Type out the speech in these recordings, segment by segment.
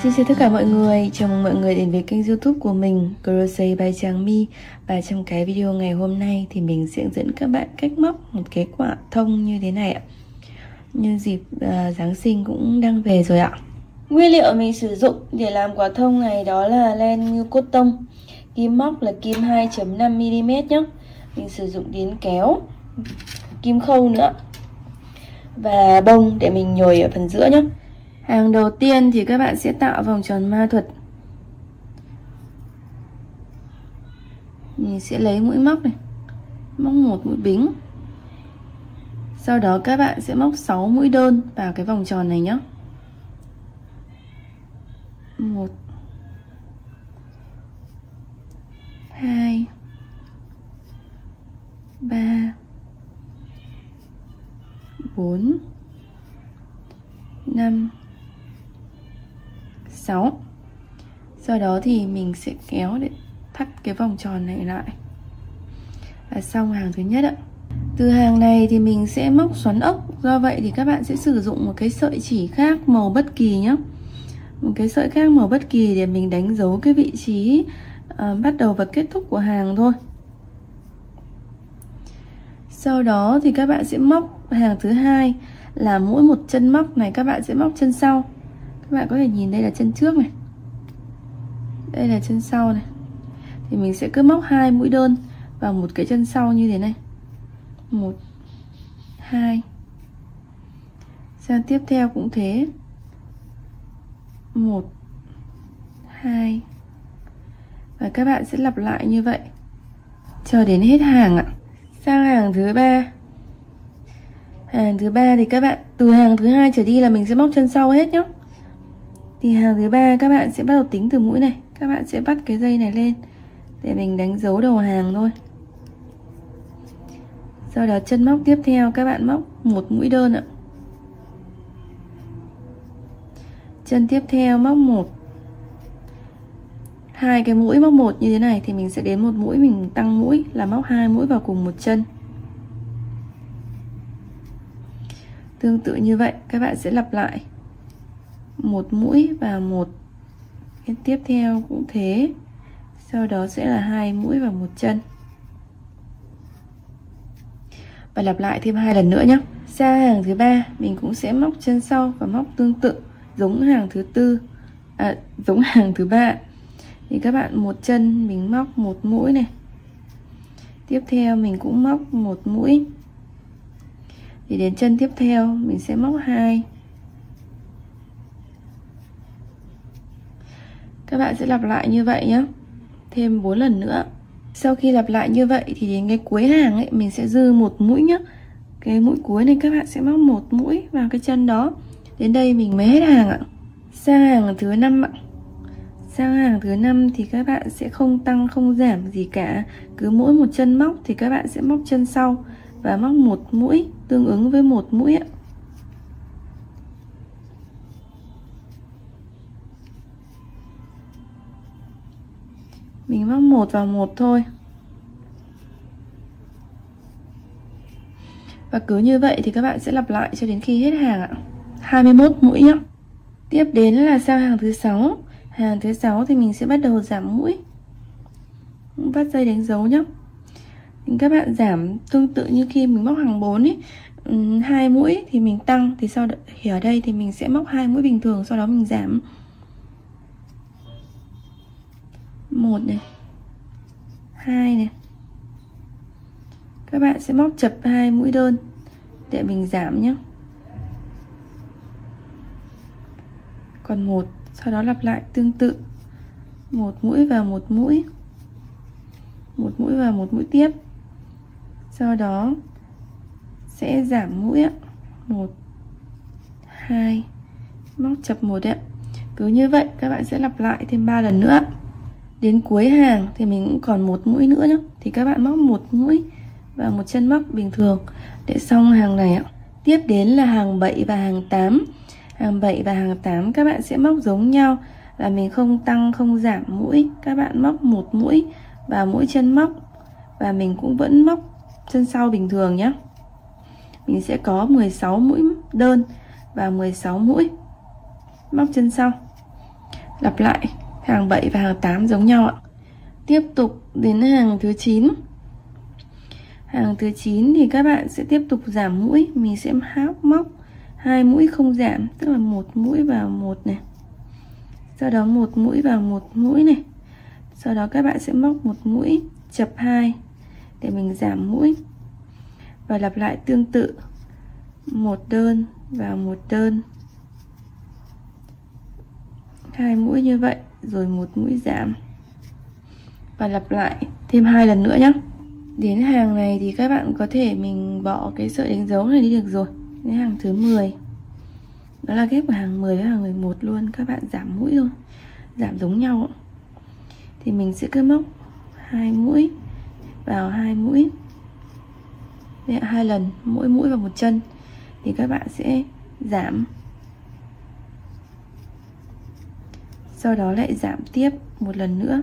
Xin chào tất cả mọi người, chào mừng mọi người đến với kênh YouTube của mình Crochet by Trang My. Và trong cái video ngày hôm nay thì mình sẽ dẫn các bạn cách móc một cái quả thông như thế này ạ. Nhân dịp Giáng sinh cũng đang về rồi ạ. Nguyên liệu mình sử dụng để làm quả thông này đó là len ngưu cốt tông. Kim móc là kim 2.5mm nhé. Mình sử dụng đến kéo, kim khâu nữa, và bông để mình nhồi ở phần giữa nhé. Hàng đầu tiên thì các bạn sẽ tạo vòng tròn ma thuật. Mình sẽ lấy mũi móc này, móc một mũi bính. Sau đó các bạn sẽ móc 6 mũi đơn vào cái vòng tròn này nhé. 1 2 3 4 5 6. Sau đó thì mình sẽ kéo để thắt cái vòng tròn này lại là xong hàng thứ nhất ạ. Từ hàng này thì mình sẽ móc xoắn ốc, do vậy thì các bạn sẽ sử dụng một cái sợi chỉ khác màu bất kỳ nhé. Một cái sợi khác màu bất kỳ để mình đánh dấu cái vị trí bắt đầu và kết thúc của hàng thôi. Sau đó thì các bạn sẽ móc hàng thứ hai là mỗi một chân móc này các bạn sẽ móc chân sau. Các bạn có thể nhìn đây là chân trước này, đây là chân sau này, thì mình sẽ cứ móc 2 mũi đơn vào một cái chân sau như thế này. 1 2. Sang tiếp theo cũng thế, 1 2, và các bạn sẽ lặp lại như vậy cho đến hết hàng ạ. Sang hàng thứ ba. Hàng thứ ba thì các bạn từ hàng thứ hai trở đi là mình sẽ móc chân sau hết nhé. Thì hàng thứ ba các bạn sẽ bắt đầu tính từ mũi này, các bạn sẽ bắt cái dây này lên để mình đánh dấu đầu hàng thôi. Sau đó chân móc tiếp theo các bạn móc một mũi đơn ạ. Chân tiếp theo móc 2 cái mũi móc 1 như thế này thì mình sẽ đến một mũi, mình tăng mũi là móc 2 mũi vào cùng một chân. Tương tự như vậy các bạn sẽ lặp lại một mũi và một cái tiếp theo cũng thế. Sau đó sẽ là 2 mũi vào một chân, và lặp lại thêm 2 lần nữa nhé. Sang hàng thứ ba mình cũng sẽ móc chân sau và móc tương tự giống hàng thứ tư, giống hàng thứ ba. Thì các bạn một chân mình móc một mũi này, tiếp theo mình cũng móc một mũi, thì đến chân tiếp theo mình sẽ móc 2. Các bạn sẽ lặp lại như vậy nhé, thêm 4 lần nữa. Sau khi lặp lại như vậy thì đến cái cuối hàng ấy mình sẽ dư một mũi nhé. Cái mũi cuối này các bạn sẽ móc một mũi vào cái chân đó. Đến đây mình mới hết hàng ạ. Sang hàng thứ 5 ạ. Sang hàng thứ 5 thì các bạn sẽ không tăng không giảm gì cả. Cứ mỗi một chân móc thì các bạn sẽ móc chân sau và móc một mũi tương ứng với một mũi ạ. Mình móc một vào một thôi. Và cứ như vậy thì các bạn sẽ lặp lại cho đến khi hết hàng ạ. 21 mũi nhé. Tiếp đến là sang hàng thứ 6. Hàng thứ 6 thì mình sẽ bắt đầu giảm mũi. Bắt dây đánh dấu nhé. Các bạn giảm tương tự như khi mình móc hàng 4 ấy. 2 mũi thì mình tăng, thì sau ở đây thì mình sẽ móc 2 mũi bình thường, sau đó mình giảm. 1 này, 2 này. Các bạn sẽ móc chập 2 mũi đơn để mình giảm nhé. Còn 1, sau đó lặp lại tương tự. 1 mũi vào một mũi, 1 mũi vào một mũi tiếp. Sau đó sẽ giảm mũi ạ. 1 2, móc chập 1 ạ. Cứ như vậy các bạn sẽ lặp lại thêm 3 lần nữa. Đến cuối hàng thì mình cũng còn một mũi nữa nhé. Thì các bạn móc một mũi và một chân móc bình thường để xong hàng này ạ. Tiếp đến là hàng 7 và hàng 8. Hàng 7 và hàng 8 các bạn sẽ móc giống nhau, là mình không tăng không giảm mũi. Các bạn móc một mũi vào mỗi chân móc, và mình cũng vẫn móc chân sau bình thường nhé. Mình sẽ có 16 mũi đơn và 16 mũi móc chân sau. Lặp lại hàng 7 và hàng 8 giống nhau ạ. Tiếp tục đến hàng thứ 9. Hàng thứ 9 thì các bạn sẽ tiếp tục giảm mũi. Mình sẽ móc 2 mũi không giảm, tức là 1 mũi vào 1 này. Sau đó 1 mũi vào 1 mũi này. Sau đó các bạn sẽ móc 1 mũi chập 2 để mình giảm mũi. Và lặp lại tương tự, 1 đơn vào 1 đơn. 2 mũi như vậy, rồi 1 mũi giảm. Và lặp lại thêm 2 lần nữa nhé. Đến hàng này thì các bạn có thể mình bỏ cái sợi đánh dấu này đi được rồi. Đến hàng thứ 10. Đó là ghép của hàng 10 với hàng 11 luôn. Các bạn giảm mũi thôi, giảm giống nhau. Thì mình sẽ cứ móc 2 mũi vào 2 mũi. Đây, 2 lần, mỗi mũi vào một chân. Thì các bạn sẽ giảm. Sau đó lại giảm tiếp một lần nữa,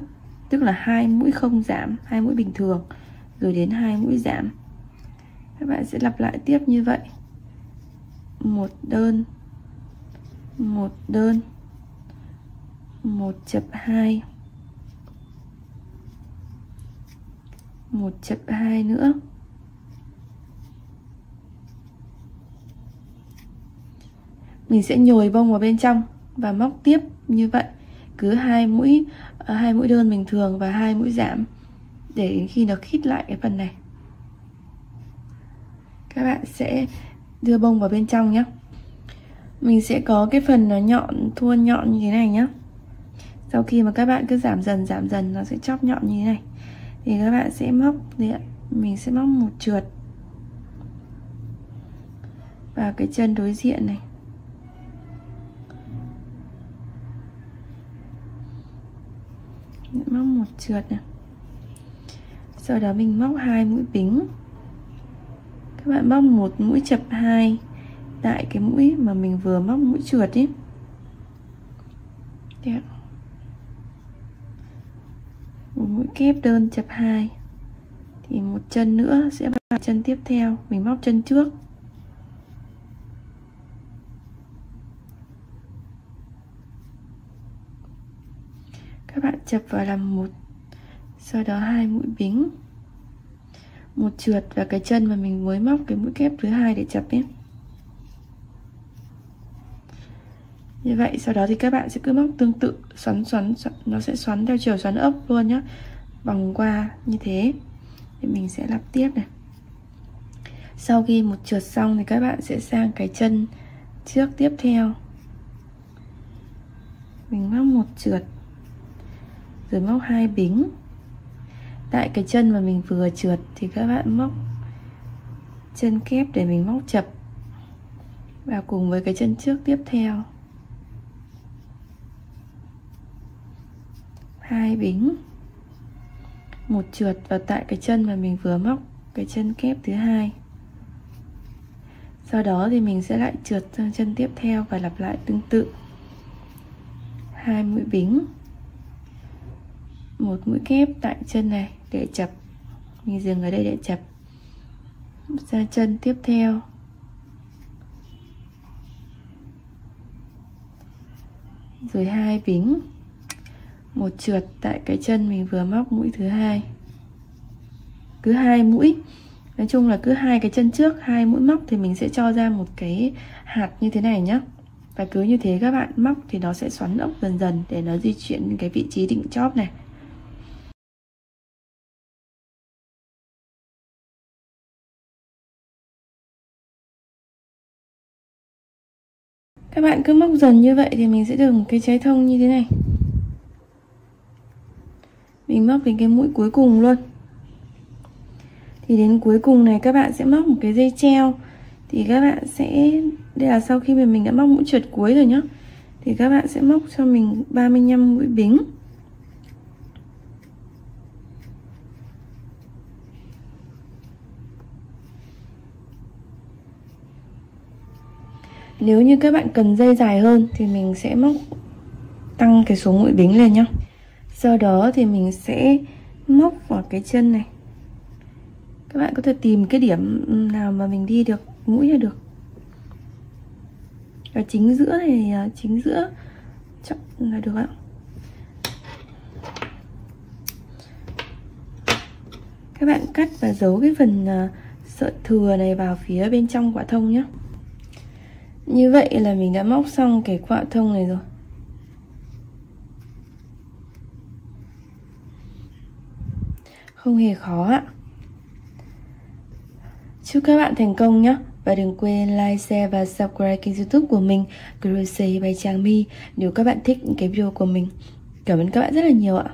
tức là 2 mũi không giảm, 2 mũi bình thường, rồi đến 2 mũi giảm. Các bạn sẽ lặp lại tiếp như vậy. 1 đơn, 1 đơn, 1 chập 2, 1 chập 2 nữa. Mình sẽ nhồi bông vào bên trong và móc tiếp như vậy, cứ 2 mũi đơn bình thường và 2 mũi giảm để đến khi nó khít lại cái phần này. Các bạn sẽ đưa bông vào bên trong nhé. Mình sẽ có cái phần nó nhọn, thuôn nhọn như thế này nhé. Sau khi mà các bạn cứ giảm dần nó sẽ chóp nhọn như thế này. Thì các bạn sẽ móc đây ạ. Mình sẽ móc một trượt vào cái chân đối diện này. Móc một trượt này. Sau đó mình móc 2 mũi bính. Các bạn móc 1 mũi chập 2 tại cái mũi mà mình vừa móc mũi trượt ấy. Đấy. Một mũi kép đơn chập 2. Thì một chân nữa sẽ vào chân tiếp theo, mình móc chân trước. Các bạn chập vào làm 1, sau đó 2 mũi bính, một trượt vào cái chân mà mình mới móc cái mũi kép thứ 2 để chập ấy. Như vậy sau đó thì các bạn sẽ cứ móc tương tự, xoắn, nó sẽ xoắn theo chiều xoắn ốc luôn nhé, vòng qua như thế. Thì mình sẽ lặp tiếp này. Sau khi một trượt xong thì các bạn sẽ sang cái chân trước tiếp theo. Mình móc một trượt, rồi móc 2 bính. Tại cái chân mà mình vừa trượt thì các bạn móc chân kép để mình móc chập vào cùng với cái chân trước tiếp theo. 2 bính, một trượt vào tại cái chân mà mình vừa móc cái chân kép thứ 2. Sau đó thì mình sẽ lại trượt sang chân tiếp theo và lặp lại tương tự. 2 mũi bính, một mũi kép tại chân này để chập, mình dừng ở đây để chập, sang chân tiếp theo. Rồi 2 bính, một trượt tại cái chân mình vừa móc mũi thứ 2. Cứ 2 mũi, nói chung là cứ 2 cái chân trước 2 mũi móc thì mình sẽ cho ra một cái hạt như thế này nhá. Và cứ như thế các bạn móc thì nó sẽ xoắn ốc dần dần để nó di chuyển cái vị trí đỉnh chóp này. Các bạn cứ móc dần như vậy thì mình sẽ được một cái trái thông như thế này. Mình móc đến cái mũi cuối cùng luôn. Thì đến cuối cùng này các bạn sẽ móc một cái dây treo. Thì các bạn sẽ, đây là sau khi mà mình đã móc mũi trượt cuối rồi nhá, thì các bạn sẽ móc cho mình 35 mũi bính. Nếu như các bạn cần dây dài hơn thì mình sẽ móc tăng cái số mũi bính lên nhá. Sau đó thì mình sẽ móc vào cái chân này. Các bạn có thể tìm cái điểm nào mà mình đi được mũi là được. Ở chính giữa này, chính giữa chọn là được ạ. Các bạn cắt và giấu cái phần sợi thừa này vào phía bên trong quả thông nhé. Như vậy là mình đã móc xong cái quả thông này rồi. Không hề khó ạ. Chúc các bạn thành công nhé. Và đừng quên like, share và subscribe kênh YouTube của mình Crochet by Trang My nếu các bạn thích những cái video của mình. Cảm ơn các bạn rất là nhiều ạ.